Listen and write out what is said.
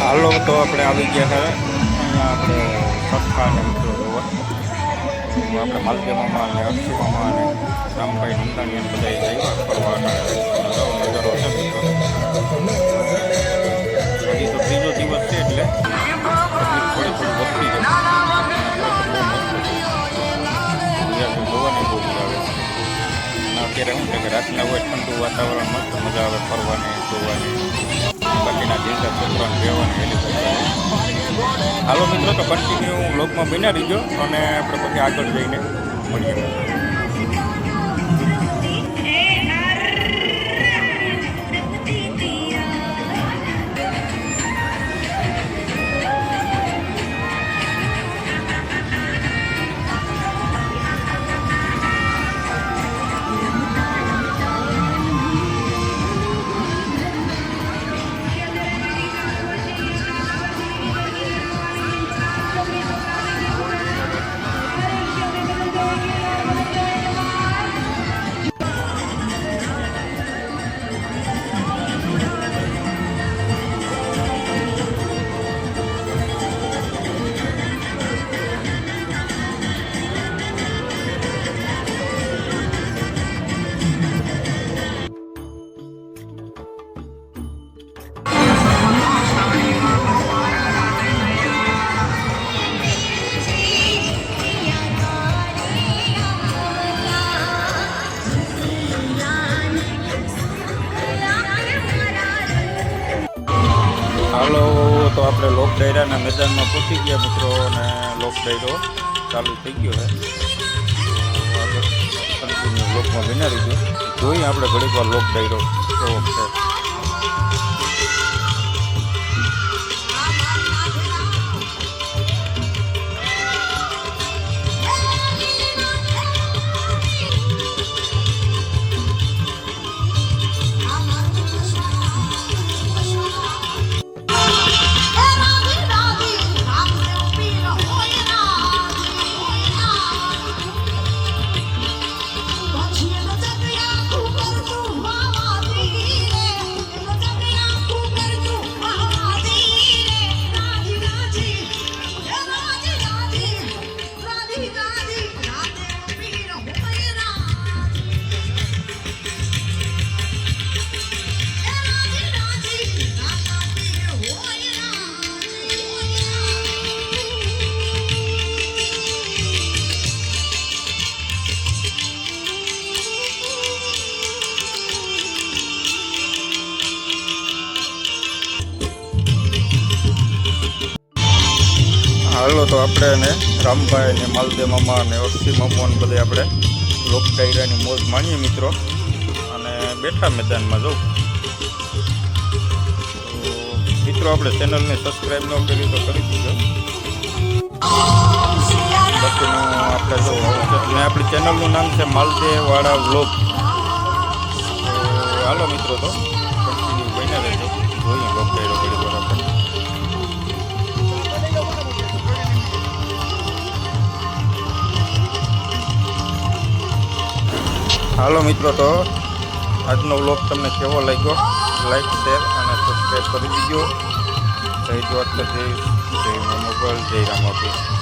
હાલો તો આપણે આવી ગયા છે અહીંયા આપણે સત્તા અને મિત્રો જોવા આપણે માલકી મામા અને અક્ષી મામા અને રામભાઈ નંદાણી એમ બધા આવ્યા ફરવા નજારો છે મિત્રો. હજી તો ત્રીજો દિવસ છે એટલે થોડી વધતી જાય જોવાની બહુ મજા આવે. અત્યારે શું છે કે રાતના હોય ઠંડુ વાતાવરણ મસ્ત મજા આવે ફરવાની જોવાની. બાકીના દિવસે છોકરાને રહેવાની હેલિકોપ્ટર. હાલો મિત્રો તો કન્ટિન્યુ બ્લોગમાં બન્યા રહીજો અને આપણે પછી આગળ જઈને મળીએ. હાલો તો આપણે લોક ડાયરાના મેદાનમાં પહોંચી ગયા મિત્રો અને લોક ડાયરો ચાલુ થઈ ગયો છે. આગળ કન્ટિન્યુ લોકમાં બન્યા રહીજો. જોઈએ આપણે ઘડીક વાર લોક ડાયરો કેવો છે. હાલો તો આપણે ને રામભાઈ ને માલદેવ મામા અને અક્ષી મામા ને બધે આપણે લોક ડાયરાની મોજ માણીએ મિત્રો અને બેઠા મેદાનમાં જવું. તો મિત્રો આપણે ચેનલને સબસ્ક્રાઈબ ન કરી તો કરી દીધો. બાકીનું આપણે જો અને આપણી ચેનલનું નામ છે માલદેવાળા વ્લોગ. તો હાલો મિત્રો તો કન્ટિન્યુ બન્યા રહેજો. જોઈએ લોક ડાયરો ઘડી વાર આપણે. હાલો મિત્રો તો આજનો વ્લોગ તમને કેવો લાગ્યો લાઈક શેર અને સબસ્ક્રાઈબ કરી દીજો. જય દ્વારકાધીશ, જય મોબાઈલ, જય રામાપીર.